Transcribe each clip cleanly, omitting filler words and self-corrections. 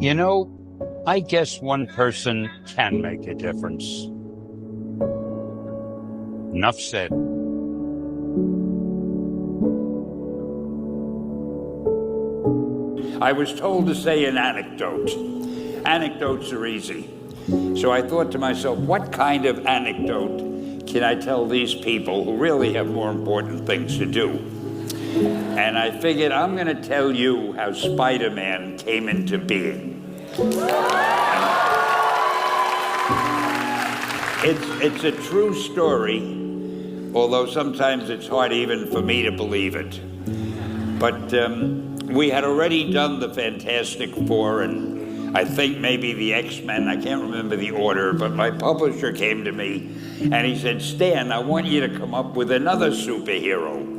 You know, I guess one person can make a difference. Enough said. I was told to say an anecdote. Anecdotes are easy. So I thought to myself, what kind of anecdote can I tell these people who really have more important things to do? And I figured I'm going to tell you how Spider-Man came into being. It's a true story, although sometimes it's hard even for me to believe it. But we had already done the Fantastic Four and I think maybe the X-Men. I can't remember the order, but my publisher came to me and he said, Stan, I want you to come up with another superhero.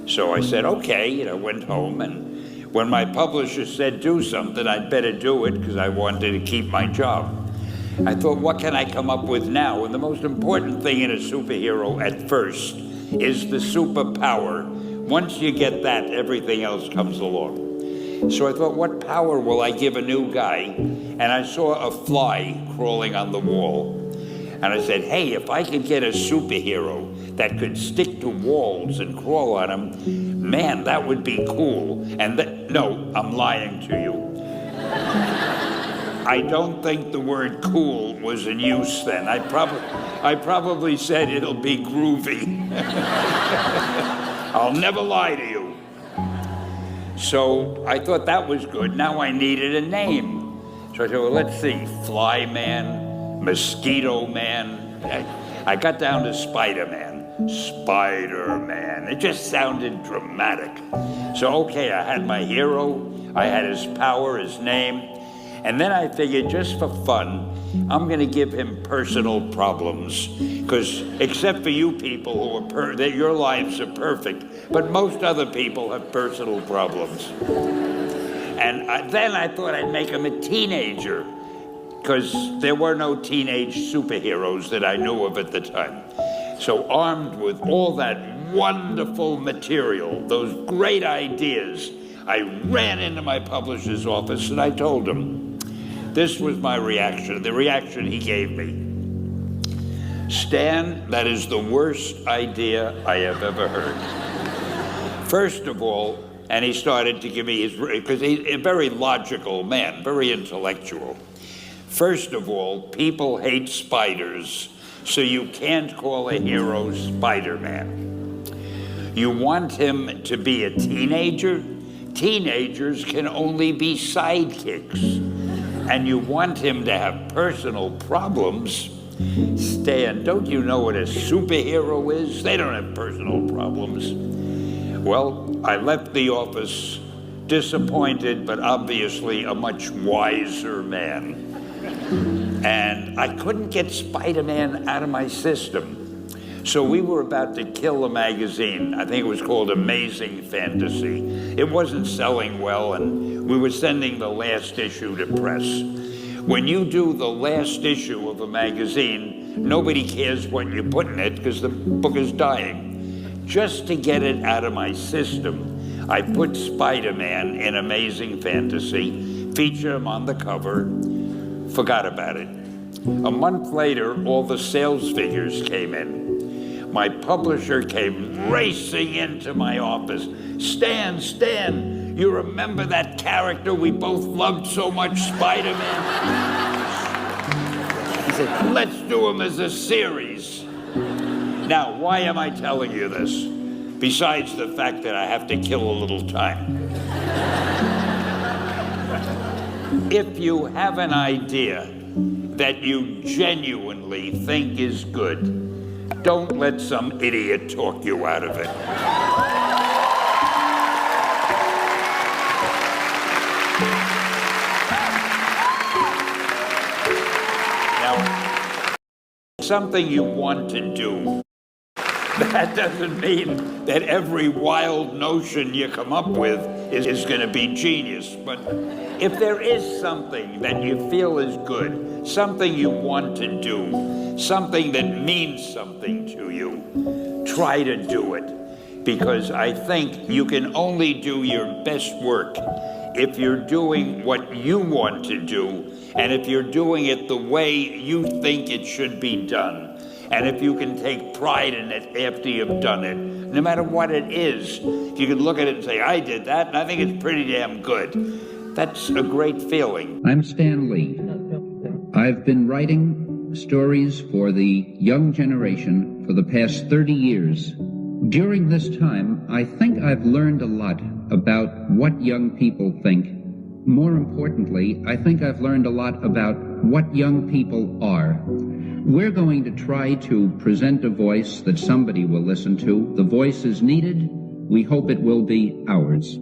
So I said, okay, went home, and when my publisher said do something, I'd better do it because I wanted to keep my job. I thought, what can I come up with now? And the most important thing in a superhero at first is the superpower. Once you get that, everything else comes along. So I thought, what power will I give a new guy? And I saw a fly crawling on the wall. And I said, hey, if I could get a superhero that could stick to walls and crawl on them, man, that would be cool. And no, I'm lying to you. I don't think the word cool was in use then. I probably said it'll be groovy. I'll never lie to you. So I thought that was good. Now I needed a name. So I said, well, let's see, Fly Man, Mosquito Man. I got down to Spider-Man. Spider-Man. It just sounded dramatic. So, okay, I had my hero. I had his power, his name. And then I figured, just for fun, I'm going to give him personal problems. Because except for you people who are your lives are perfect, but most other people have personal problems. And then I thought I'd make him a teenager, because there were no teenage superheroes that I knew of at the time. So armed with all that wonderful material, those great ideas, I ran into my publisher's office and I told him, this was my reaction, the reaction he gave me. Stan, that is the worst idea I have ever heard. First of all, and he started to give me his, because he's a very logical man, very intellectual. First of all, people hate spiders, so you can't call a hero Spider-Man. You want him to be a teenager? Teenagers can only be sidekicks. And you want him to have personal problems? Stan, don't you know what a superhero is? They don't have personal problems. Well, I left the office disappointed, but obviously a much wiser man. And I couldn't get Spider-Man out of my system. So we were about to kill a magazine. I think it was called Amazing Fantasy. It wasn't selling well, and we were sending the last issue to press. When you do the last issue of a magazine, nobody cares what you put in it because the book is dying. Just to get it out of my system, I put Spider-Man in Amazing Fantasy, featured him on the cover, forgot about it. A month later, all the sales figures came in. My publisher came racing into my office. Stan, you remember that character we both loved so much, Spider-Man? He said, let's do him as a series. Now, why am I telling you this? Besides the fact that I have to kill a little time. If you have an idea that you genuinely think is good, don't let some idiot talk you out of it. Now, something you want to do, that doesn't mean that every wild notion you come up with is going to be genius. But if there is something that you feel is good, something you want to do, something that means something to you, try to do it. because I think you can only do your best work if you're doing what you want to do, and if you're doing it the way you think it should be done, and if you can take pride in it after you've done it, no matter what it is. If you can look at it and say, I did that, and I think it's pretty damn good. That's a great feeling. I'm Stan Lee. I've been writing stories for the young generation for the past 30 years. During this time, I think I've learned a lot about what young people think. More importantly, I think I've learned a lot about what young people are. We're going to try to present a voice that somebody will listen to. The voice is needed. We hope it will be ours.